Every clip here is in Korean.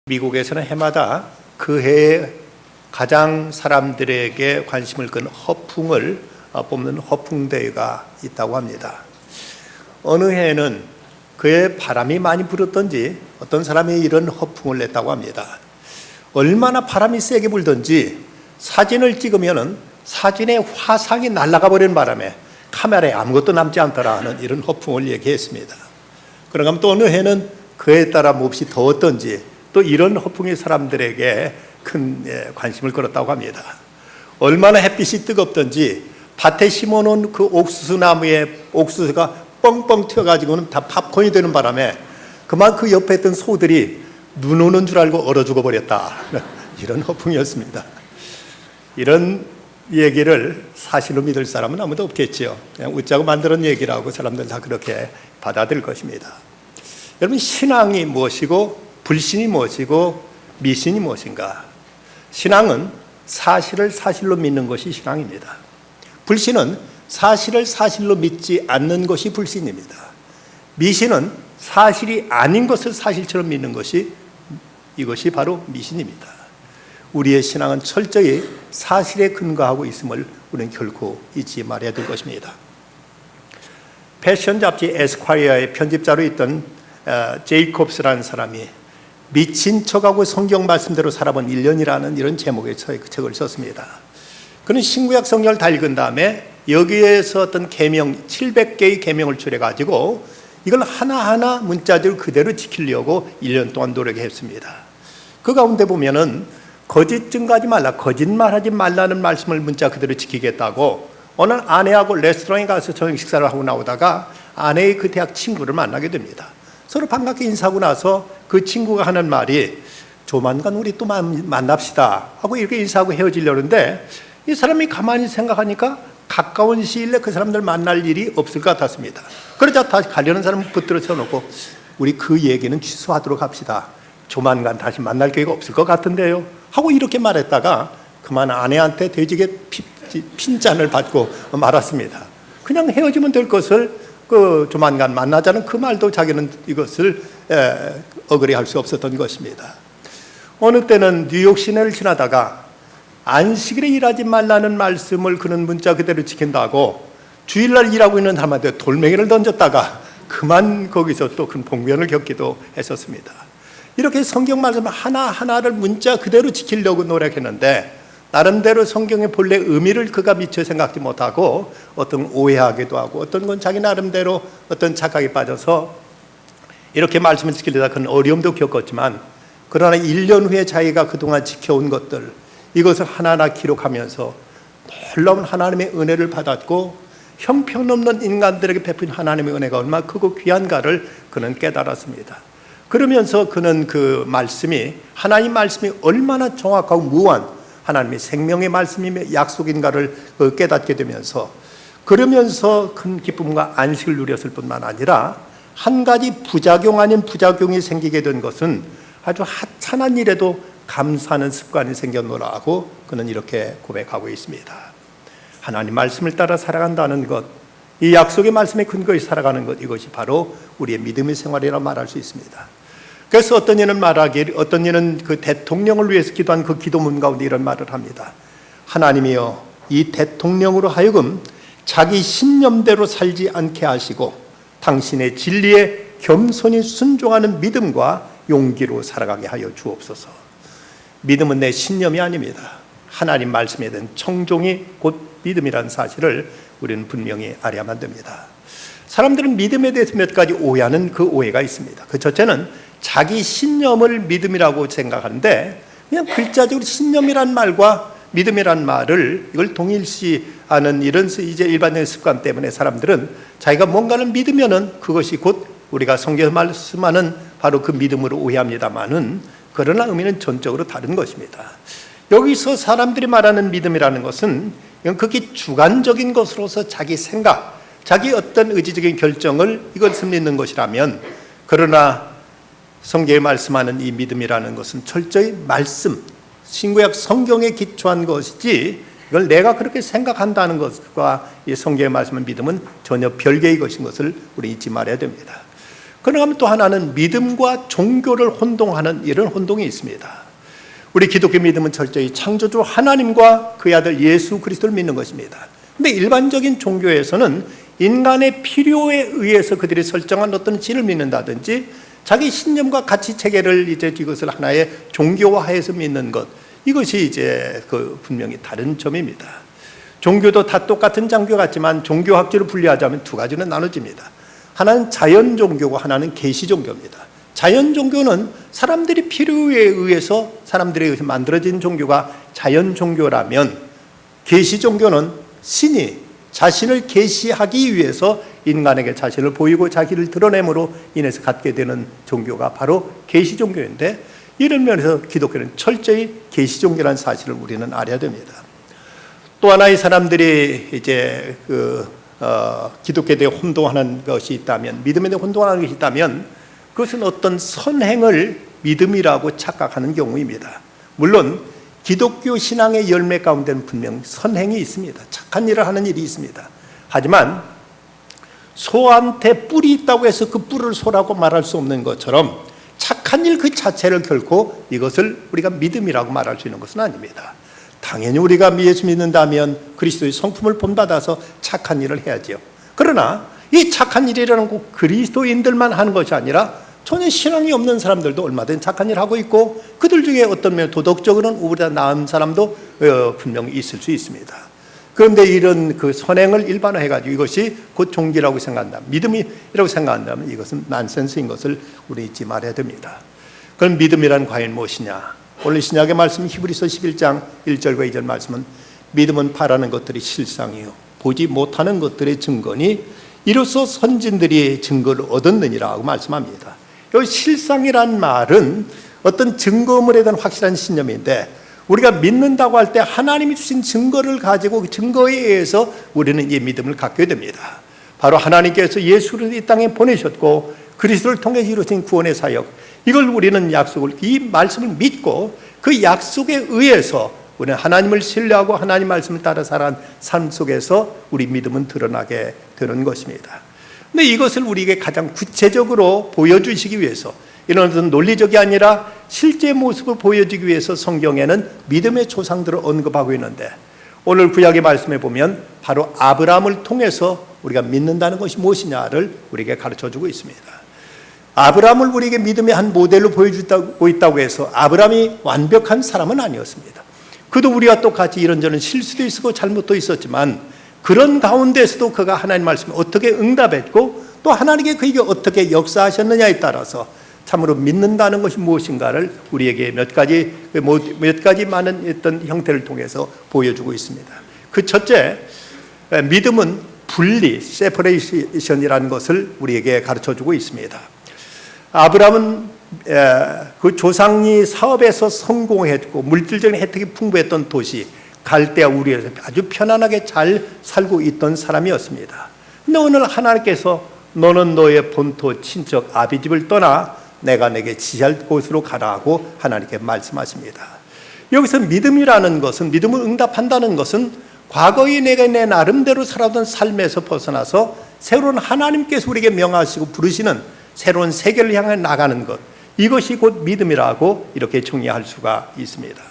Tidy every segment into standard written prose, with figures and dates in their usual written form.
미국에서는 해마다 그 해에 가장 사람들에게 관심을 끈 허풍을 뽑는 허풍대회가 있다고 합니다. 어느 해에는 그해 바람이 많이 불었던지 어떤 사람이 이런 허풍을 냈다고 합니다. 얼마나 바람이 세게 불던지 사진을 찍으면 사진의 화상이 날아가 버리는 바람에 카메라에 아무것도 남지 않더라 하는 이런 허풍을 얘기했습니다. 그러면 또 어느 해는 그에 따라 몹시 더웠던지 또 이런 허풍이 사람들에게 큰 관심을 끌었다고 합니다. 얼마나 햇빛이 뜨겁던지 밭에 심어놓은 그 옥수수 나무에 옥수수가 뻥뻥 튀어가지고는 다 팝콘이 되는 바람에 그만 그 옆에 있던 소들이 눈 오는 줄 알고 얼어 죽어버렸다. 이런 허풍이었습니다. 이런 얘기를 사실로 믿을 사람은 아무도 없겠지요. 그냥 웃자고 만드는 얘기라고 사람들 다 그렇게 받아들일 것입니다. 여러분, 신앙이 무엇이고 불신이 무엇이고 미신이 무엇인가? 신앙은 사실을 사실로 믿는 것이 신앙입니다. 불신은 사실을 사실로 믿지 않는 것이 불신입니다. 미신은 사실이 아닌 것을 사실처럼 믿는 것이 이것이 바로 미신입니다. 우리의 신앙은 철저히 사실에 근거하고 있음을 우리는 결코 잊지 말아야 될 것입니다. 패션 잡지 에스콰이어의 편집자로 있던 제이콥스라는 사람이 미친 척하고 성경 말씀대로 살아본 1년이라는 이런 제목의 책을 썼습니다. 그는 신구약 성경을 다 읽은 다음에 여기에서 어떤 계명 700개의 계명을 추려가지고 이걸 하나하나 문자적으로 그대로 지키려고 1년 동안 노력했습니다. 그 가운데 보면은 거짓 증거하지 말라, 거짓말하지 말라는 말씀을 문자 그대로 지키겠다고 오늘 아내하고 레스토랑에 가서 저녁 식사를 하고 나오다가 아내의 그 대학 친구를 만나게 됩니다. 서로 반갑게 인사하고 나서 그 친구가 하는 말이 조만간 우리 또 만납시다 하고 이렇게 인사하고 헤어지려는데 이 사람이 가만히 생각하니까 가까운 시일 내에 그 사람들 만날 일이 없을 것 같았습니다. 그러자 다시 가려는 사람을 붙들어 쳐놓고 우리 그 얘기는 취소하도록 합시다. 조만간 다시 만날 계획 없을 것 같은데요 하고 이렇게 말했다가 그만 아내한테 돼지게 핀잔을 받고 말았습니다. 그냥 헤어지면 될 것을 조만간 만나자는 그 말도 자기는 이것을 어그리할 수 없었던 것입니다. 어느 때는 뉴욕 시내를 지나다가 안식일에 일하지 말라는 말씀을 그는 문자 그대로 지킨다고 주일날 일하고 있는 사람한테 돌멩이를 던졌다가 그만 거기서 또 큰 봉변을 겪기도 했었습니다. 이렇게 성경 말씀 하나하나를 문자 그대로 지키려고 노력했는데 나름대로 성경의 본래 의미를 그가 미처 생각지 못하고 어떤 오해하기도 하고 어떤 건 자기 나름대로 어떤 착각에 빠져서 이렇게 말씀을 지키려다 그런 어려움도 겪었지만 그러나 1년 후에 자기가 그동안 지켜온 것들 이것을 하나하나 기록하면서 놀라운 하나님의 은혜를 받았고 형편없는 인간들에게 베푼 하나님의 은혜가 얼마나 크고 귀한가를 그는 깨달았습니다. 그러면서 그는 그 말씀이 하나님 말씀이 얼마나 정확하고 무한 하나님의 생명의 말씀이며 약속인가를 깨닫게 되면서 그러면서 큰 기쁨과 안식을 누렸을 뿐만 아니라 한 가지 부작용 아닌 부작용이 생기게 된 것은 아주 하찮은 일에도 감사하는 습관이 생겼노라고 그는 이렇게 고백하고 있습니다. 하나님 말씀을 따라 살아간다는 것, 이 약속의 말씀에 근거히 살아가는 것, 이것이 바로 우리의 믿음의 생활이라고 말할 수 있습니다. 그래서 어떤 이는 그 대통령을 위해서 기도한 그 기도문 가운데 이런 말을 합니다. 하나님이여, 이 대통령으로 하여금 자기 신념대로 살지 않게 하시고 당신의 진리에 겸손히 순종하는 믿음과 용기로 살아가게 하여 주옵소서. 믿음은 내 신념이 아닙니다. 하나님 말씀에 대한 청종이 곧 믿음이라는 사실을 우리는 분명히 알아야만 됩니다. 사람들은 믿음에 대해서 몇 가지 오해하는 그 오해가 있습니다. 그 첫째는 자기 신념을 믿음이라고 생각하는데 그냥 글자적으로 신념이란 말과 믿음이란 말을 이걸 동일시하는 이런 이제 일반적인 습관 때문에 사람들은 자기가 뭔가를 믿으면은 그것이 곧 우리가 성경에서 말씀하는 바로 그 믿음으로 오해합니다만은 그러나 의미는 전적으로 다른 것입니다. 여기서 사람들이 말하는 믿음이라는 것은 극히 주관적인 것으로서 자기 생각, 자기 어떤 의지적인 결정을 이것을 믿는 것이라면 그러나 성경에 말씀하는 이 믿음이라는 것은 철저히 말씀, 신구약 성경에 기초한 것이지 이걸 내가 그렇게 생각한다는 것과 이 성경에 말씀하는 믿음은 전혀 별개의 것인 것을 우리 잊지 말아야 됩니다. 그러면 또 하나는 믿음과 종교를 혼동하는 이런 혼동이 있습니다. 우리 기독교 믿음은 철저히 창조주 하나님과 그의 아들 예수 그리스도를 믿는 것입니다. 근데 일반적인 종교에서는 인간의 필요에 의해서 그들이 설정한 어떤 진을 믿는다든지 자기 신념과 가치 체계를 이제 이것을 하나의 종교화해서 믿는 것, 이것이 이제 분명히 다른 점입니다. 종교도 다 똑같은 장교 같지만 종교학적으로 분리하자면 두 가지로 나눠집니다. 하나는 자연 종교고 하나는 계시 종교입니다. 자연 종교는 사람들이 필요에 의해서 사람들에 의해서 만들어진 종교가 자연 종교라면, 계시 종교는 신이 자신을 계시하기 위해서 인간에게 자신을 보이고 자기를 드러냄으로 인해서 갖게 되는 종교가 바로 계시 종교인데, 이런 면에서 기독교는 철저히 계시 종교라는 사실을 우리는 알아야 됩니다. 또 하나의 사람들이 이제 기독교에 대해 혼동하는 것이 있다면, 믿음에 대해 혼동하는 것이 있다면, 그것은 어떤 선행을 믿음이라고 착각하는 경우입니다. 물론 기독교 신앙의 열매 가운데는 분명 선행이 있습니다. 착한 일을 하는 일이 있습니다. 하지만 소한테 뿔이 있다고 해서 그 뿔을 소라고 말할 수 없는 것처럼 착한 일 그 자체를 결코 이것을 우리가 믿음이라고 말할 수 있는 것은 아닙니다. 당연히 우리가 예수 믿는다면 그리스도의 성품을 본받아서 착한 일을 해야지요. 그러나 이 착한 일이라는 꼭 그리스도인들만 하는 것이 아니라 전혀 신앙이 없는 사람들도 얼마든지 착한 일을 하고 있고, 그들 중에 어떤 면 도덕적으로는 우리보다 나은 사람도 분명히 있을 수 있습니다. 그런데 이런 선행을 일반화해가지고 이것이 곧 종교라고 생각한다면, 믿음이라고 생각한다면 이것은 난센스인 것을 우리 잊지 말아야 됩니다. 그럼 믿음이란 과연 무엇이냐? 오늘 신약의 말씀 히브리서 11장 1절과 2절 말씀은 믿음은 바라는 것들이 실상이요 보지 못하는 것들의 증거니 이로써 선진들이 증거를 얻었느니라고 말씀합니다. 이 실상이란 말은 어떤 증거물에 대한 확실한 신념인데, 우리가 믿는다고 할 때 하나님이 주신 증거를 가지고 그 증거에 의해서 우리는 이 믿음을 갖게 됩니다. 바로 하나님께서 예수를 이 땅에 보내셨고 그리스도를 통해 이루어진 구원의 사역, 이걸 우리는 이 말씀을 믿고 그 약속에 의해서 우리는 하나님을 신뢰하고 하나님 말씀을 따라 살아간 삶 속에서 우리 믿음은 드러나게 되는 것입니다. 근데 이것을 우리에게 가장 구체적으로 보여주시기 위해서, 이런 어떤 논리적이 아니라 실제 모습을 보여주기 위해서 성경에는 믿음의 조상들을 언급하고 있는데, 오늘 구약의 말씀에 보면 바로 아브라함을 통해서 우리가 믿는다는 것이 무엇이냐를 우리에게 가르쳐주고 있습니다. 아브라함을 우리에게 믿음의 한 모델로 보여주고 있다고 해서 아브라함이 완벽한 사람은 아니었습니다. 그도 우리와 똑같이 이런저런 실수도 있었고 잘못도 있었지만, 그런 가운데서도 그가 하나님 말씀에 어떻게 응답했고 또 하나님께 그에게 어떻게 역사하셨느냐에 따라서 참으로 믿는다는 것이 무엇인가를 우리에게 몇 가지 많은 어떤 형태를 통해서 보여주고 있습니다. 그 첫째, 믿음은 분리, 세퍼레이션이라는 것을 우리에게 가르쳐주고 있습니다. 아브라함은 그 조상이 사업에서 성공했고 물질적인 혜택이 풍부했던 도시 갈대아 우르에서 아주 편안하게 잘 살고 있던 사람이었습니다. 근데 오늘 하나님께서 너는 너의 본토 친척 아비 집을 떠나 내가 내게 지시할 곳으로 가라고 하나님께 말씀하십니다. 여기서 믿음이라는 것은, 믿음을 응답한다는 것은 과거에 내가 내 나름대로 살아던 삶에서 벗어나서 새로운 하나님께서 우리에게 명하시고 부르시는 새로운 세계를 향해 나가는 것, 이것이 곧 믿음이라고 이렇게 정의할 수가 있습니다.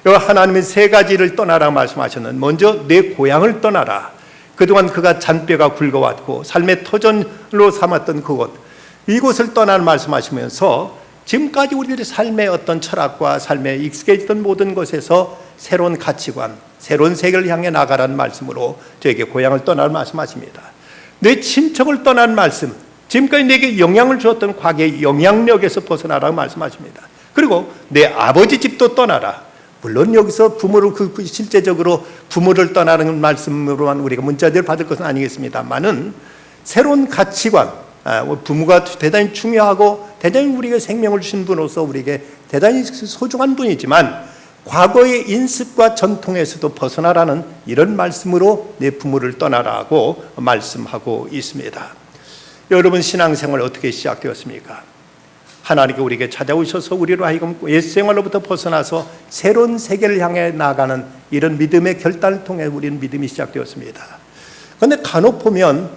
하나님은 세 가지를 떠나라고 말씀하셨는데, 먼저 내 고향을 떠나라. 그동안 그가 잔뼈가 굵어왔고 삶의 터전으로 삼았던 그곳, 이곳을 떠나는 말씀하시면서 지금까지 우리들의 삶의 어떤 철학과 삶에 익숙해지던 모든 것에서 새로운 가치관, 새로운 세계를 향해 나가라는 말씀으로 저에게 고향을 떠나는 말씀하십니다. 내 친척을 떠나는 말씀, 지금까지 내게 영향을 주었던 과거의 영향력에서 벗어나라고 말씀하십니다. 그리고 내 아버지 집도 떠나라. 물론 여기서 부모를 실제적으로 부모를 떠나는 말씀으로만 우리가 문자들을 받을 것은 아니겠습니다만은 새로운 가치관, 부모가 대단히 중요하고 대단히 우리에게 생명을 주신 분으로서 우리에게 대단히 소중한 분이지만 과거의 인습과 전통에서도 벗어나라는 이런 말씀으로 내 부모를 떠나라고 말씀하고 있습니다. 여러분, 신앙생활 어떻게 시작되었습니까? 하나님께 우리에게 찾아오셔서 우리로 하여금 옛생활로부터 벗어나서 새로운 세계를 향해 나가는 이런 믿음의 결단을 통해 우리는 믿음이 시작되었습니다. 그런데 간혹 보면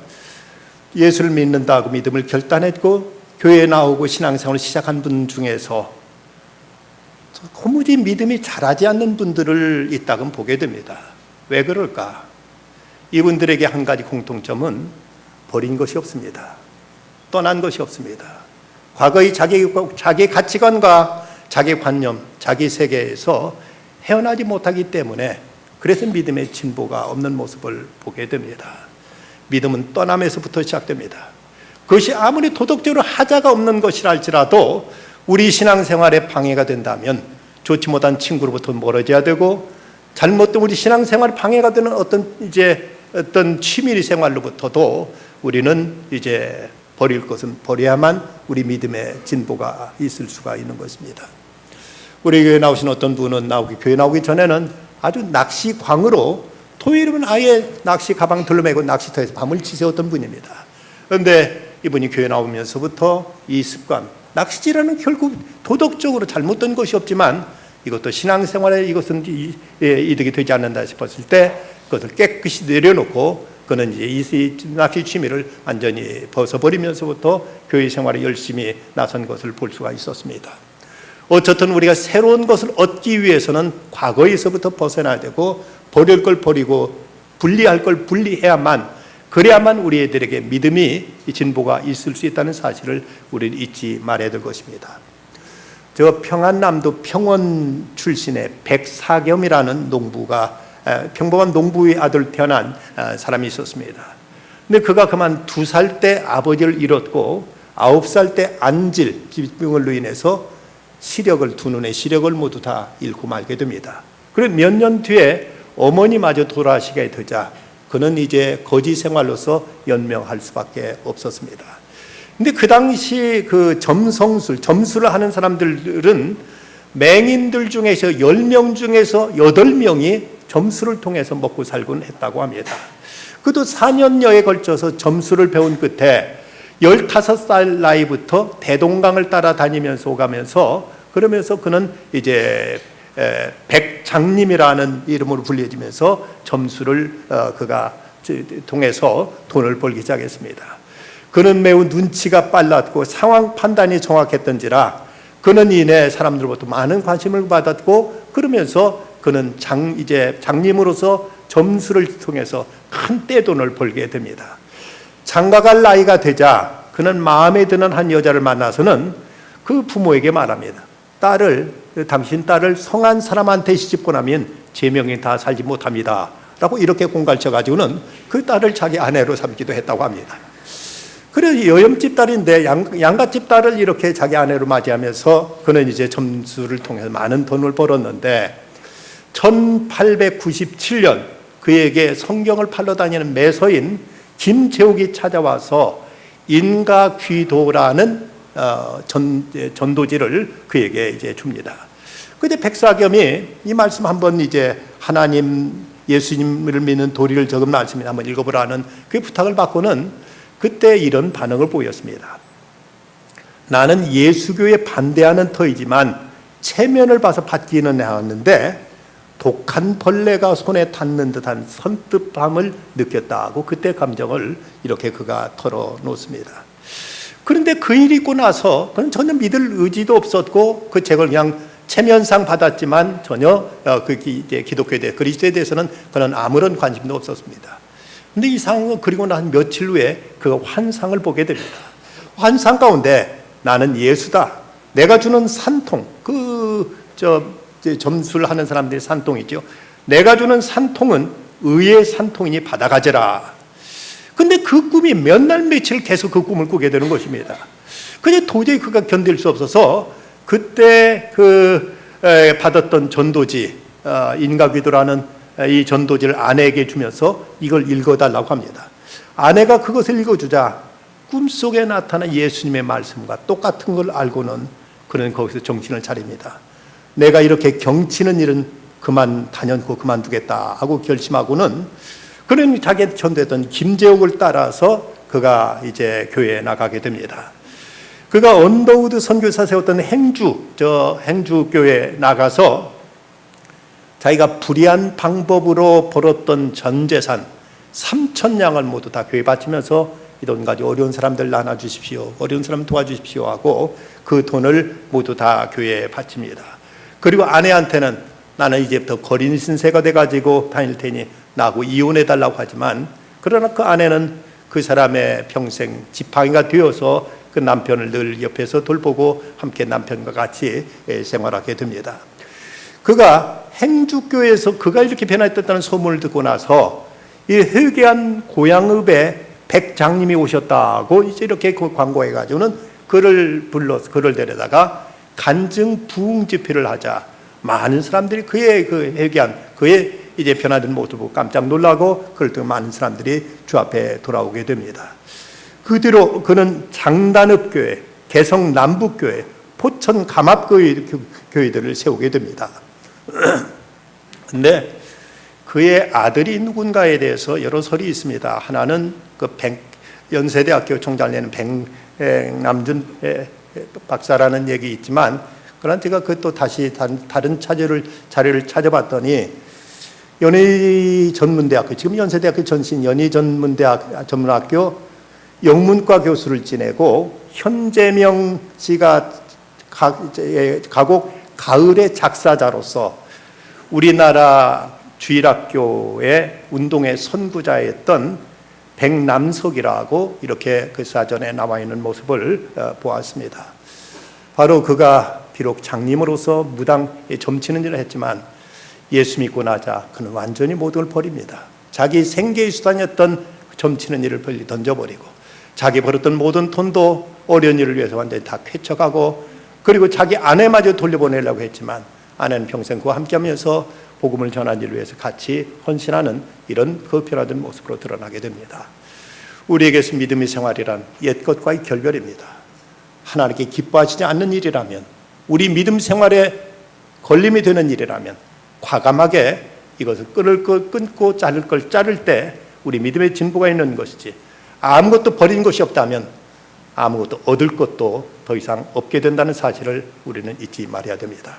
예수를 믿는다고 믿음을 결단했고 교회에 나오고 신앙생활을 시작한 분 중에서 도무지 믿음이 자라지 않는 분들을 이따금 보게 됩니다. 왜 그럴까? 이분들에게 한 가지 공통점은 버린 것이 없습니다. 떠난 것이 없습니다. 과거의 자기 가치관과 자기 관념, 자기 세계에서 헤어나지 못하기 때문에 그래서 믿음의 진보가 없는 모습을 보게 됩니다. 믿음은 떠남에서부터 시작됩니다. 그것이 아무리 도덕적으로 하자가 없는 것이라 할지라도 우리 신앙생활에 방해가 된다면 좋지 못한 친구로부터 멀어져야 되고, 잘못된 우리 신앙생활에 방해가 되는 어떤 취미 생활로부터도 우리는 이제 버릴 것은 버려야만 우리 믿음의 진보가 있을 수가 있는 것입니다. 우리 교회 나오신 어떤 분은 교회 나오기 전에는 아주 낚시광으로 토요일이면 아예 낚시 가방 둘러매고 낚시터에서 밤을 지새웠던 분입니다. 그런데 이분이 교회 나오면서부터 이 습관, 낚시질하는 결국 도덕적으로 잘못된 것이 없지만 이것도 신앙생활에 이것은 이득이 되지 않는다 싶었을 때 그것을 깨끗이 내려놓고 그는 이제 이 낚시 취미를 완전히 벗어버리면서부터 교회 생활에 열심히 나선 것을 볼 수가 있었습니다. 어쨌든 우리가 새로운 것을 얻기 위해서는 과거에서부터 벗어나야 되고, 버릴 걸 버리고 분리할 걸 분리해야만, 그래야만 우리 애들에게 믿음이 진보가 있을 수 있다는 사실을 우리는 잊지 말아야 될 것입니다. 저 평안남도 평원 출신의 백사겸이라는 농부가 평범한 농부의 아들 태어난 사람이 있었습니다. 근데 그가 그만 2살 때 아버지를 잃었고 9살 때 안질疾病으로 인해서 두 눈의 시력을 모두 다 잃고 말게 됩니다. 그리고 몇 년 뒤에 어머니마저 돌아가시게 되자 그는 이제 거지 생활로서 연명할 수밖에 없었습니다. 근데 그 당시 그 점수를 하는 사람들은 맹인들 중에서 10명 중에서 8명이 점수를 통해서 먹고 살곤 했다고 합니다. 그도 4년여에 걸쳐서 점수를 배운 끝에 15살 나이부터 대동강을 따라다니면서 오가면서, 그러면서 그는 이제 백장님이라는 이름으로 불려지면서 점수를 그가 통해서 돈을 벌기 시작했습니다. 그는 매우 눈치가 빨랐고 상황 판단이 정확했던지라 그는 이내 사람들로부터 많은 관심을 받았고, 그러면서 그는 장님으로서 점수를 통해서 큰 떼돈을 벌게 됩니다. 장가갈 나이가 되자 그는 마음에 드는 한 여자를 만나서는 그 부모에게 말합니다. 당신 딸을 성한 사람한테 시집고 나면 제 명이 다 살지 못합니다 라고 이렇게 공갈쳐가지고는 그 딸을 자기 아내로 삼기도 했다고 합니다. 그래서 여염집 딸인데 양갓집 딸을 이렇게 자기 아내로 맞이하면서 그는 이제 점수를 통해서 많은 돈을 벌었는데, 1897년 그에게 성경을 팔러 다니는 매서인 김재욱이 찾아와서 인가귀도라는 전도지를 그에게 이제 줍니다. 그때 백사겸이 이 말씀 한번 이제 하나님 예수님을 믿는 도리를 적은 말씀을 한번 읽어보라는 그 부탁을 받고는 그때 이런 반응을 보였습니다. 나는 예수교에 반대하는 터이지만 체면을 봐서 받기는 하였는데 독한 벌레가 손에 닿는 듯한 선뜻함을 느꼈다고 그때 감정을 이렇게 그가 털어놓습니다. 그런데 그 일이 있고 나서 그는 전혀 믿을 의지도 없었고 그 책을 그냥 체면상 받았지만 전혀 이제 기독교에 대해 그리스도에 대해서는 그는 아무런 관심도 없었습니다. 그런데 이상한 건 그리고 난 며칠 후에 그 환상을 보게 됩니다. 환상 가운데 나는 예수다. 내가 주는 산통, 점수를 하는 사람들의 산통이죠. 내가 주는 산통은 의의 산통이니 받아가져라. 근데 그 꿈이 몇 날 며칠 계속 그 꿈을 꾸게 되는 것입니다. 근데 도저히 그가 견딜 수 없어서 그때 받았던 전도지, 인가귀도라는 이 전도지를 아내에게 주면서 이걸 읽어달라고 합니다. 아내가 그것을 읽어주자 꿈속에 나타난 예수님의 말씀과 똑같은 걸 알고는 그는 거기서 정신을 차립니다. 내가 이렇게 경치는 일은 단연코 그만두겠다 하고 결심하고는 그는 자기한테 전도했던 김재욱을 따라서 그가 이제 교회에 나가게 됩니다. 그가 언더우드 선교사 세웠던 행주 교회에 나가서 자기가 불의한 방법으로 벌었던 전 재산 3,000냥을 모두 다 교회에 바치면서 이 돈 가지고 어려운 사람들 나눠주십시오, 어려운 사람 도와주십시오 하고 그 돈을 모두 다 교회에 바칩니다. 그리고 아내한테는 나는 이제부터 거린 신세가 돼가지고 다닐 테니 나하고 이혼해달라고 하지만, 그러나 그 아내는 그 사람의 평생 지팡이가 되어서 그 남편을 늘 옆에서 돌보고 함께 남편과 같이 생활하게 됩니다. 그가 행주교에서 그가 이렇게 변화했다는 소문을 듣고 나서 이 회개한 고향읍에 백장님이 오셨다고 이제 이렇게 광고해가지고는 그를 데려다가 간증 부흥 집회를 하자 많은 사람들이 그의 그 회개한 그의 이제 변화된 모습을 보고 깜짝 놀라고, 그럴 때 많은 사람들이 주 앞에 돌아오게 됩니다. 그 뒤로 그는 장단읍교회, 개성 남북교회, 포천 감압교회들을 세우게 됩니다. 근데 그의 아들이 누군가에 대해서 여러 설이 있습니다. 하나는 그 연세대학교 총장을 내는 백남준 박사라는 얘기 있지만, 그러나 제가 그것도 다시 다른 자료를 찾아봤더니 연희전문대학교, 지금 연세대학교 전신 전문학교 영문과 교수를 지내고 현재명 씨가 가곡 가을의 작사자로서 우리나라 주일학교의 운동의 선구자였던 백남석이라고 이렇게 그 사전에 나와 있는 모습을 보았습니다. 바로 그가 비록 장님으로서 무당 점치는 일을 했지만 예수 믿고 나자 그는 완전히 모든 걸 버립니다. 자기 생계의 수단이었던 점치는 일을 빨리 던져버리고, 자기 벌었던 모든 돈도 어려운 일을 위해서 완전히 다 쾌척하고, 그리고 자기 아내마저 돌려보내려고 했지만 아내는 평생 그와 함께하면서 복음을 전하는 일을 위해서 같이 헌신하는 이런 그 변화된 모습으로 드러나게 됩니다. 우리에게서 믿음의 생활이란 옛것과의 결별입니다. 하나님께 기뻐하시지 않는 일이라면, 우리 믿음 생활에 걸림이 되는 일이라면 과감하게 이것을 끊고 자를 걸 자를 때 우리 믿음의 진보가 있는 것이지, 아무것도 버린 것이 없다면 아무것도 얻을 것도 더 이상 없게 된다는 사실을 우리는 잊지 말아야 됩니다.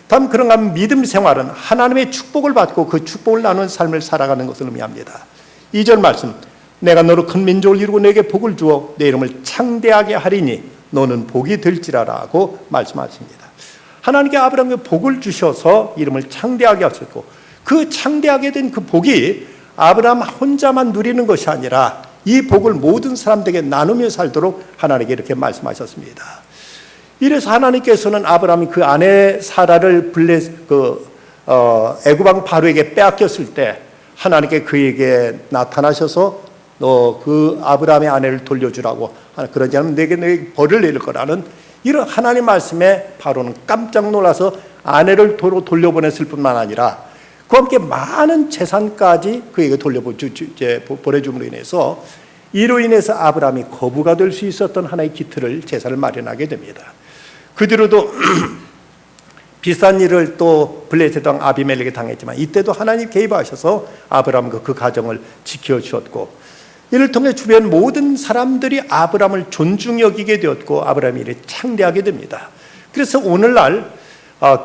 다음, 그런가 하면 믿음 생활은 하나님의 축복을 받고 그 축복을 나누는 삶을 살아가는 것을 의미합니다. 2절 말씀, 내가 너로 큰 민족을 이루고 내게 복을 주어 내 이름을 창대하게 하리니 너는 복이 될지라라고 말씀하십니다. 하나님께 아브라함에게 복을 주셔서 이름을 창대하게 하셨고, 그 창대하게 된 그 복이 아브라함 혼자만 누리는 것이 아니라 이 복을 모든 사람들에게 나누며 살도록 하나님께 이렇게 말씀하셨습니다. 이래서 하나님께서는 아브라함이 그 아내 사라를 애굽 왕 바로에게 빼앗겼을 때 하나님께 그에게 나타나셔서 너 그 아브라함의 아내를 돌려주라고, 그러지 않으면 내게 벌을 내릴 거라는 이런 하나님 말씀에 바로는 깜짝 놀라서 아내를 도로 돌려보냈을 뿐만 아니라 그와 함께 많은 재산까지 그에게 보내줌으로 인해서, 이로 인해서 아브라함이 거부가 될 수 있었던 하나의 기틀을, 제사를 마련하게 됩니다. 그 뒤로도 비슷한 일을 또 블레셋 왕 아비멜렉에 당했지만 이때도 하나님 개입하셔서 아브라함과 그 가정을 지켜주었고, 이를 통해 주변 모든 사람들이 아브라함을 존중 여기게 되었고 아브라함이 이를 창대하게 됩니다. 그래서 오늘날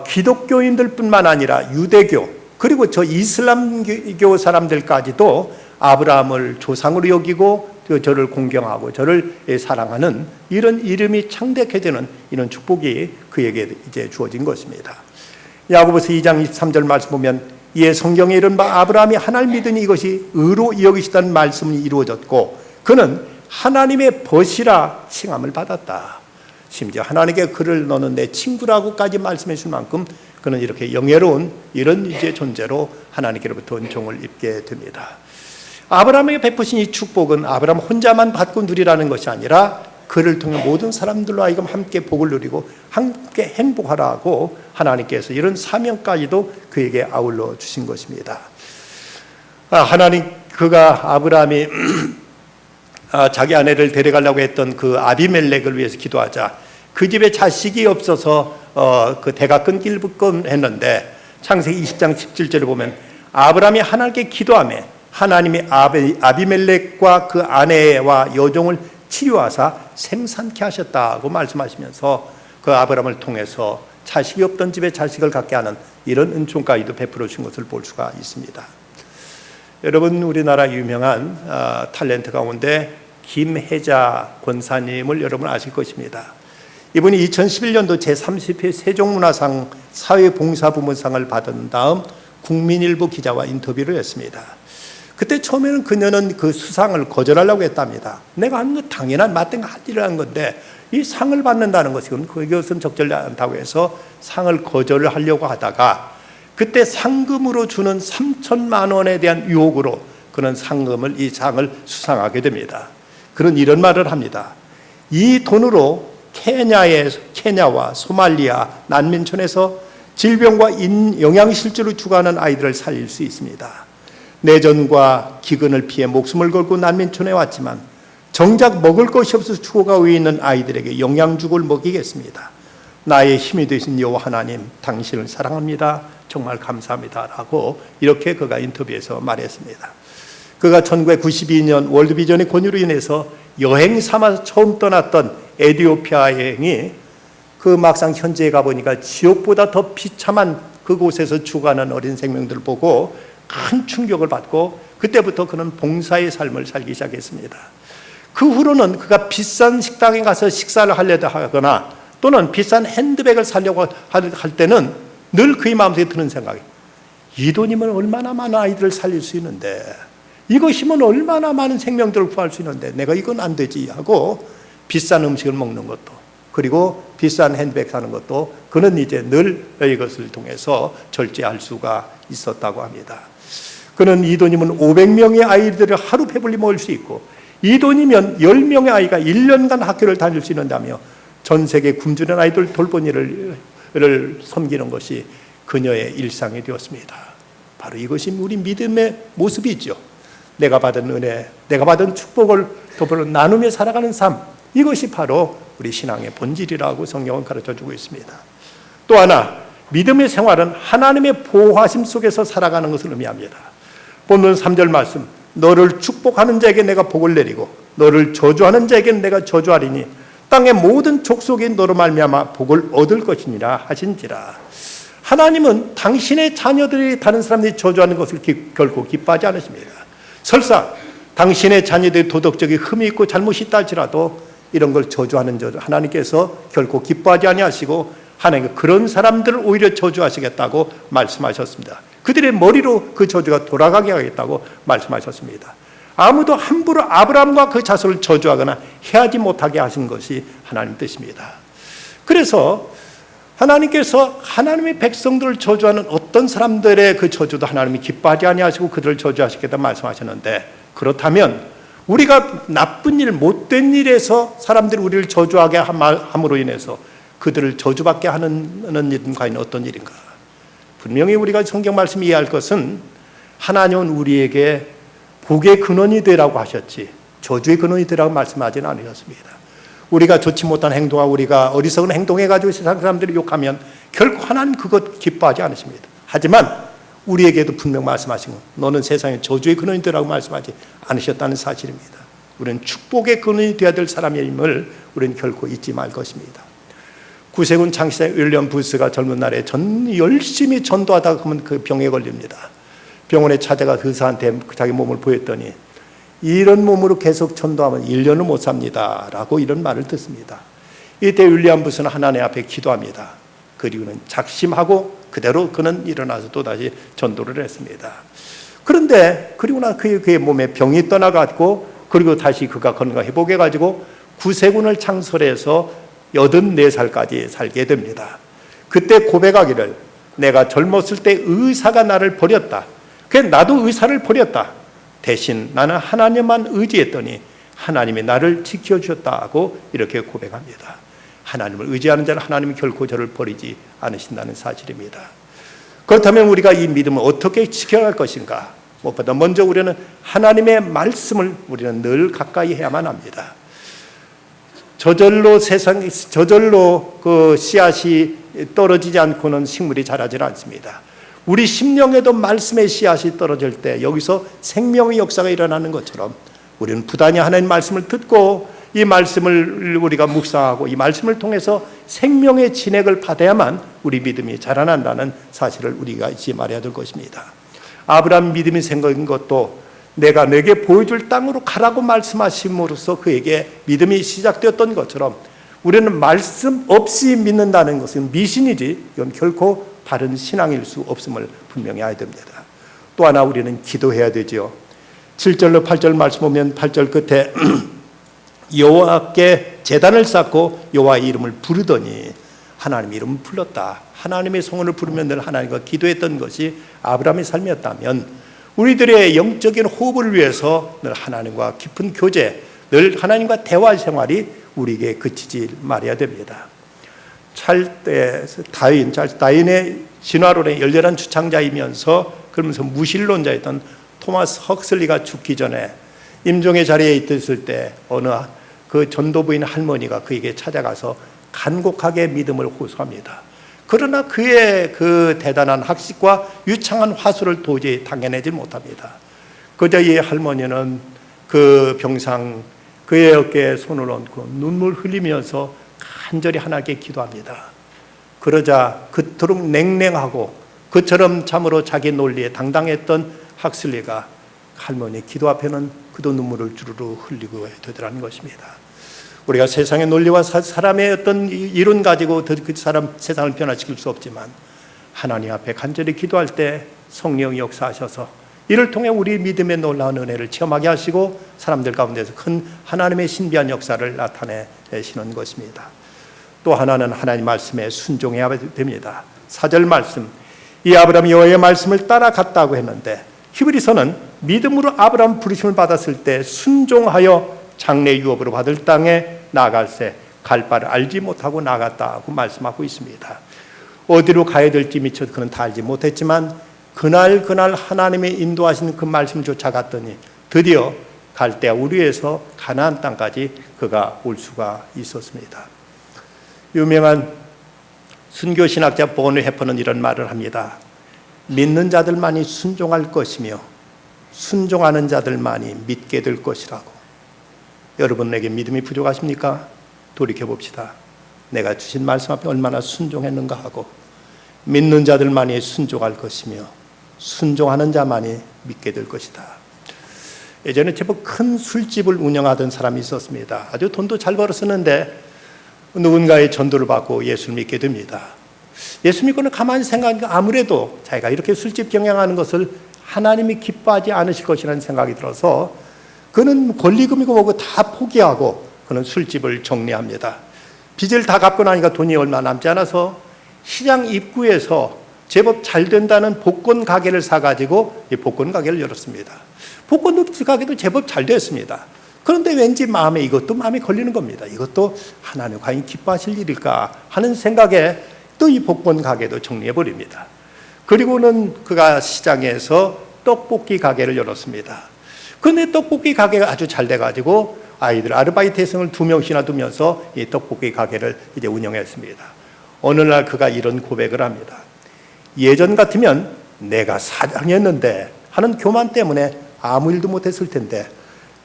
기독교인들뿐만 아니라 유대교, 그리고 저 이슬람교 사람들까지도 아브라함을 조상으로 여기고 저를 공경하고 저를 사랑하는 이런 이름이 창대해지는 이런 축복이 그에게 이제 주어진 것입니다. 야고보서 2장 23절 말씀 보면, 이에 성경에 이른 바 아브라함이 하나님 믿으니 이것이 의로 여기시다는 말씀이 이루어졌고 그는 하나님의 벗이라 칭함을 받았다. 심지어 하나님께 그를 너는 내 친구라고까지 말씀해 줄 만큼 그는 이렇게 영예로운 이런 이제 존재로 하나님께로부터 은총을 입게 됩니다. 아브라함에게 베푸신 이 축복은 아브라함 혼자만 받고 누리라는 것이 아니라 그를 통해 모든 사람들로 하여금 함께 복을 누리고 함께 행복하라고 하나님께서 이런 사명까지도 그에게 아울러 주신 것입니다. 아브라함이 자기 아내를 데려가려고 했던 그 아비멜렉을 위해서 기도하자 그 집에 자식이 없어서 그 대가 끊길 뻔했는데, 창세기 20장 17절을 보면 아브라함이 하나님께 기도하며 하나님이 아비멜렉과 그 아내와 여종을 치료하사 생산케 하셨다고 말씀하시면서 그 아브라함을 통해서 자식이 없던 집에 자식을 갖게 하는 이런 은총까지도 베풀어 주신 것을 볼 수가 있습니다. 여러분, 우리나라 유명한 탤런트 가운데 김혜자 권사님을 여러분 아실 것입니다. 이분이 2011년도 제30회 세종문화상 사회봉사부문상을 받은 다음 국민일보 기자와 인터뷰를 했습니다. 그때 처음에는 그녀는 그 수상을 거절하려고 했답니다. 내가 하는 거 당연한 마땅한 일을 한 건데 이 상을 받는다는 것은 그것은 적절치 않다고 해서 상을 거절을 하려고 하다가 그때 상금으로 주는 3천만 원에 대한 유혹으로 그는 이 상을 수상하게 됩니다. 그는 이런 말을 합니다. 이 돈으로 케냐와 소말리아 난민촌에서 질병과 영양실조로 죽어가는 아이들을 살릴 수 있습니다. 내전과 기근을 피해 목숨을 걸고 난민촌에 왔지만 정작 먹을 것이 없어서 죽어가고 있는 아이들에게 영양죽을 먹이겠습니다. 나의 힘이 되신 여호와 하나님, 당신을 사랑합니다. 정말 감사합니다. 라고 이렇게 그가 인터뷰에서 말했습니다. 그가 1992년 월드비전의 권유로 인해서 여행 삼아서 처음 떠났던 에티오피아 여행이 그 막상 현지에 가보니까 지옥보다 더 비참한 그곳에서 죽어가는 어린 생명들을 보고 큰 충격을 받고 그때부터 그는 봉사의 삶을 살기 시작했습니다. 그 후로는 그가 비싼 식당에 가서 식사를 하려고 하거나 또는 비싼 핸드백을 사려고 할 때는 늘 그의 마음속에 드는 생각이 이 돈이면 얼마나 많은 아이들을 살릴 수 있는데 이것이면 얼마나 많은 생명들을 구할 수 있는데 내가 이건 안 되지 하고 비싼 음식을 먹는 것도 그리고 비싼 핸드백 사는 것도 그는 이제 늘 이것을 통해서 절제할 수가 있었다고 합니다. 그는 이 돈이면 500명의 아이들을 하루 배불리 먹을 수 있고 이 돈이면 10명의 아이가 1년간 학교를 다닐 수 있는다며 전 세계 굶주린 아이들 돌본 일을 섬기는 것이 그녀의 일상이 되었습니다. 바로 이것이 우리 믿음의 모습이죠. 내가 받은 은혜, 내가 받은 축복을 더불어 나누며 살아가는 삶, 이것이 바로 우리 신앙의 본질이라고 성경은 가르쳐주고 있습니다. 또 하나, 믿음의 생활은 하나님의 보호하심 속에서 살아가는 것을 의미합니다. 본문 3절 말씀, 너를 축복하는 자에게 내가 복을 내리고 너를 저주하는 자에게는 내가 저주하리니 땅의 모든 족속이 너로 말미암아 복을 얻을 것이니라 하신지라. 하나님은 당신의 자녀들이 다른 사람들이 저주하는 것을 결코 기뻐하지 않으십니다. 설사 당신의 자녀들이 도덕적인 흠이 있고 잘못이 있다 할지라도 이런 걸 저주하는 저 하나님께서 결코 기뻐하지 아니하시고 하나님은 그런 사람들을 오히려 저주하시겠다고 말씀하셨습니다. 그들의 머리로 그 저주가 돌아가게 하겠다고 말씀하셨습니다. 아무도 함부로 아브라함과 그 자손을 저주하거나 해하지 못하게 하신 것이 하나님 뜻입니다. 그래서 하나님께서 하나님의 백성들을 저주하는 어떤 사람들의 그 저주도 하나님이 기뻐하지 아니하시고 그들을 저주하시겠다 말씀하셨는데, 그렇다면 우리가 나쁜 일, 못된 일에서 사람들이 우리를 저주하게 함으로 인해서 그들을 저주받게 하는 일은 과연 어떤 일인가? 분명히 우리가 성경 말씀 이해할 것은 하나님은 우리에게 복의 근원이 되라고 하셨지 저주의 근원이 되라고 말씀하지는 않으셨습니다. 우리가 좋지 못한 행동하고 우리가 어리석은 행동해가지고 세상 사람들이 욕하면 결코 하나님 그것 기뻐하지 않으십니다. 하지만 우리에게도 분명 말씀하신 것, 너는 세상에 저주의 근원이 되라고 말씀하지 않으셨다는 사실입니다. 우리는 축복의 근원이 되어야 될 사람임을 우리는 결코 잊지 말 것입니다. 구세군 창시자 윌리엄 부스가 젊은 날에 열심히 전도하다가 그러면 그 병에 걸립니다. 병원에 찾아가 의사한테 자기 몸을 보였더니 이런 몸으로 계속 전도하면 1년을 못 삽니다 라고 이런 말을 듣습니다. 이때 윌리엄 부스는 하나님 앞에 기도합니다. 그리고는 작심하고 그대로 그는 일어나서 또다시 전도를 했습니다. 그런데 그리고 나 그의 몸에 병이 떠나갔고 그리고 다시 그가 건강회복해가지고 구세군을 창설해서 84살까지 살게 됩니다. 그때 고백하기를 내가 젊었을 때 의사가 나를 버렸다. 그래서 나도 의사를 버렸다. 대신 나는 하나님만 의지했더니 하나님이 나를 지켜주셨다고 이렇게 고백합니다. 하나님을 의지하는 자는 하나님이 결코 저를 버리지 않으신다는 사실입니다. 그렇다면 우리가 이 믿음을 어떻게 지켜갈 것인가? 무엇보다 먼저 우리는 하나님의 말씀을 우리는 늘 가까이 해야만 합니다. 저절로 그 씨앗이 떨어지지 않고는 식물이 자라지 않습니다. 우리 심령에도 말씀의 씨앗이 떨어질 때 여기서 생명의 역사가 일어나는 것처럼 우리는 부단히 하나님 말씀을 듣고 이 말씀을 우리가 묵상하고 이 말씀을 통해서 생명의 진액을 받아야만 우리 믿음이 자라난다는 사실을 우리가 잊지 말아야 될 것입니다. 아브라함 믿음이 생긴 것도 내가 내게 보여줄 땅으로 가라고 말씀하심으로써 그에게 믿음이 시작되었던 것처럼 우리는 말씀 없이 믿는다는 것은 미신이지 이건 결코 바른 신앙일 수 없음을 분명히 알아야 됩니다. 또 하나 우리는 기도해야 되죠. 7절로 8절 말씀 보면 8절 끝에 여호와께 제단을 쌓고 여호와의 이름을 부르더니 하나님의 이름을 불렀다. 하나님의 성원을 부르면 늘 하나님과 기도했던 것이 아브라함의 삶이었다면 우리들의 영적인 호흡을 위해서 늘 하나님과 깊은 교제, 늘 하나님과 대화 생활이 우리에게 그치지 말아야 됩니다. 다윈의 진화론의 열렬한 주창자이면서 그러면서 무신론자였던 토마스 헉슬리가 죽기 전에 임종의 자리에 있었을 때 어느 그 전도부인 할머니가 그에게 찾아가서 간곡하게 믿음을 호소합니다. 그러나 그의 그 대단한 학식과 유창한 화술을 도저히 당해내지 못합니다. 그저 이 할머니는 그 병상 그의 어깨에 손을 얹고 눈물 흘리면서 간절히 하나님께 기도합니다. 그러자 그토록 냉랭하고 그처럼 참으로 자기 논리에 당당했던 학슬리가 할머니 기도 앞에는 그도 눈물을 주르르 흘리고 되더라는 것입니다. 우리가 세상의 논리와 사람의 어떤 이론 가지고 그 사람 세상을 변화시킬 수 없지만 하나님 앞에 간절히 기도할 때 성령이 역사하셔서 이를 통해 우리 믿음의 놀라운 은혜를 체험하게 하시고 사람들 가운데서 큰 하나님의 신비한 역사를 나타내시는 것입니다. 또 하나는 하나님 말씀에 순종해야 됩니다. 4절 말씀, 이 아브라함이 여호와의 말씀을 따라갔다고 했는데 히브리서는 믿음으로 아브라함 부르심을 받았을 때 순종하여 장래 유업으로 받을 땅에 나아갈새 갈 바를 알지 못하고 나갔다고 말씀하고 있습니다. 어디로 가야 될지 미처 그는 다 알지 못했지만 그날 하나님의 인도하신 그 말씀을 쫓아갔더니 드디어 갈대아 우르에서 가나안 땅까지 그가 올 수가 있었습니다. 유명한 순교 신학자 보너 해퍼는 이런 말을 합니다. 믿는 자들만이 순종할 것이며 순종하는 자들만이 믿게 될 것이라고. 여러분에게 믿음이 부족하십니까? 돌이켜봅시다. 내가 주신 말씀 앞에 얼마나 순종했는가 하고 믿는 자들만이 순종할 것이며 순종하는 자만이 믿게 될 것이다. 예전에 제법 큰 술집을 운영하던 사람이 있었습니다. 아주 돈도 잘 벌었었는데 누군가의 전도를 받고 예수를 믿게 됩니다. 예수 믿고는 가만히 생각하니까 아무래도 자기가 이렇게 술집 경영하는 것을 하나님이 기뻐하지 않으실 것이라는 생각이 들어서 그는 권리금이고 뭐고 다 포기하고 그는 술집을 정리합니다. 빚을 다 갚고 나니까 돈이 얼마 남지 않아서 시장 입구에서 제법 잘 된다는 복권 가게를 사가지고 이 복권 가게를 열었습니다. 복권 가게도 제법 잘 됐습니다. 그런데 왠지 이것도 마음에 걸리는 겁니다. 이것도 하나님 과연 기뻐하실 일일까 하는 생각에 또 이 복권 가게도 정리해버립니다. 그리고는 그가 시장에서 떡볶이 가게를 열었습니다. 그런데 떡볶이 가게가 아주 잘 돼가지고 아르바이트 여성을 2명씩이나 두면서 이 떡볶이 가게를 이제 운영했습니다. 어느 날 그가 이런 고백을 합니다. 예전 같으면 내가 사장이었는데 하는 교만 때문에 아무 일도 못했을 텐데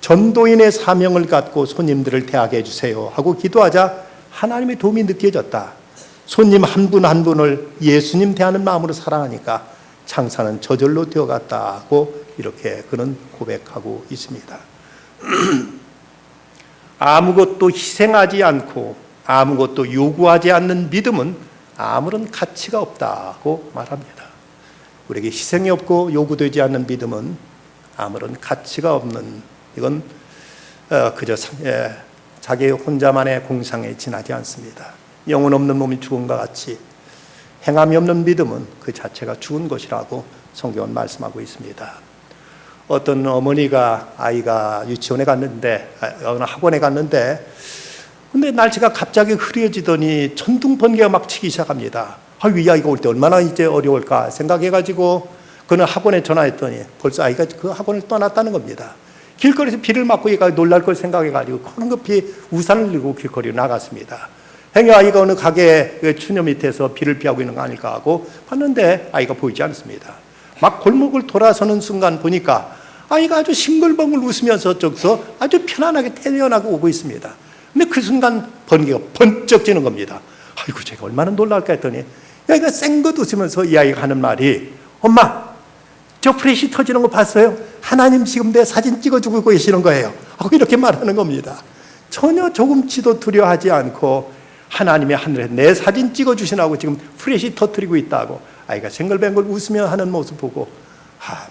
전도인의 사명을 갖고 손님들을 대하게 해주세요 하고 기도하자 하나님의 도움이 느껴졌다. 손님 한 분 한 분을 예수님 대하는 마음으로 사랑하니까 장사는 저절로 되어갔다고 이렇게 그는 고백하고 있습니다. 아무것도 희생하지 않고 아무것도 요구하지 않는 믿음은 아무런 가치가 없다고 말합니다. 우리에게 희생이 없고 요구되지 않는 믿음은 아무런 가치가 없는, 이건 그저 자기 혼자만의 공상에 지나지 않습니다. 영혼 없는 몸이 죽은과 같이 행함이 없는 믿음은 그 자체가 죽은 것이라고 성경은 말씀하고 있습니다. 어떤 어머니가 아이가 유치원에 갔는데 어느 학원에 갔는데 근데 날씨가 갑자기 흐려지더니 천둥 번개가 막 치기 시작합니다. 이 아이가 올 때 얼마나 이제 어려울까 생각해가지고 그는 학원에 전화했더니 벌써 아이가 그 학원을 떠났다는 겁니다. 길거리에서 비를 맞고 얘가 놀랄 걸 생각해가지고 황급히 우산을 들고 길거리로 나갔습니다. 행여 아이가 어느 가게 추녀 밑에서 비를 피하고 있는 거 아닐까 하고 봤는데 아이가 보이지 않습니다. 막 골목을 돌아서는 순간 보니까 아이가 아주 싱글벙글 웃으면서 저기서 아주 편안하게 태어나고 오고 있습니다. 근데 그 순간 번개가 번쩍 지는 겁니다. 아이고 제가 얼마나 놀랄까 했더니 아이가 쌩긋 웃으면서 이 아이가 하는 말이 엄마 저 프레시 터지는 거 봤어요? 하나님 지금 내 사진 찍어주고 계시는 거예요. 하고 이렇게 말하는 겁니다. 전혀 조금치도 두려워하지 않고 하나님의 하늘에 내 사진 찍어주시라고 지금 프레시 터뜨리고 있다고 아이가 생글뱅글 웃으며 하는 모습 보고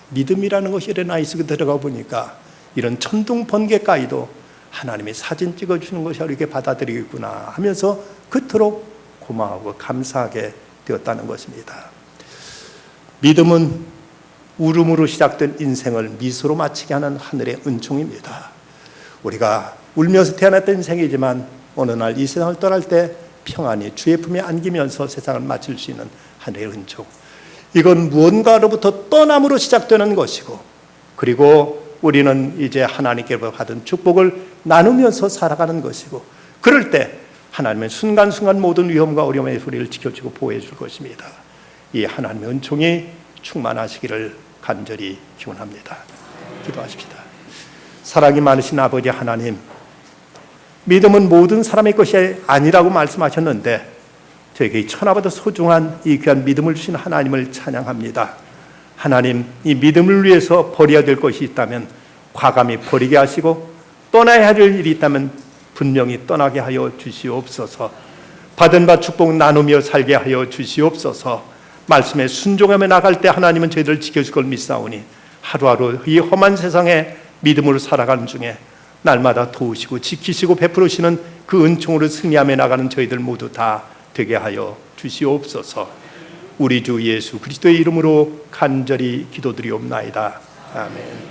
믿음이라는 것이 일어나 있고 들어가 보니까 이런 천둥 번개까지도 하나님의 사진 찍어주는 것이 이렇게 받아들이겠구나 하면서 그토록 고마워하고 감사하게 되었다는 것입니다. 믿음은 울음으로 시작된 인생을 미소로 마치게 하는 하늘의 은총입니다. 우리가 울면서 태어났던 인생이지만 어느 날 이 세상을 떠날 때 평안히 주의 품에 안기면서 세상을 마칠 수 있는 하늘의 은총. 이건 무언가로부터 떠남으로 시작되는 것이고, 그리고 우리는 이제 하나님께 받은 축복을 나누면서 살아가는 것이고, 그럴 때 하나님은 순간순간 모든 위험과 어려움에서 우리를 지켜주고 보호해 줄 것입니다. 이 하나님의 은총이 충만하시기를 간절히 기원합니다. 기도하십시다. 사랑이 많으신 아버지 하나님, 믿음은 모든 사람의 것이 아니라고 말씀하셨는데 저에게 이 천하보다 소중한 이 귀한 믿음을 주신 하나님을 찬양합니다. 하나님, 이 믿음을 위해서 버려야 될 것이 있다면 과감히 버리게 하시고 떠나야 할 일이 있다면 분명히 떠나게 하여 주시옵소서. 받은 바 축복 나누며 살게 하여 주시옵소서. 말씀에 순종하며 나갈 때 하나님은 저희들을 지켜줄 걸 믿사오니 하루하루 이 험한 세상에 믿음으로 살아가는 중에 날마다 도우시고 지키시고 베풀으시는 그 은총으로 승리하며 나가는 저희들 모두 다 되게 하여 주시옵소서. 우리 주 예수 그리스도의 이름으로 간절히 기도드리옵나이다. 아멘.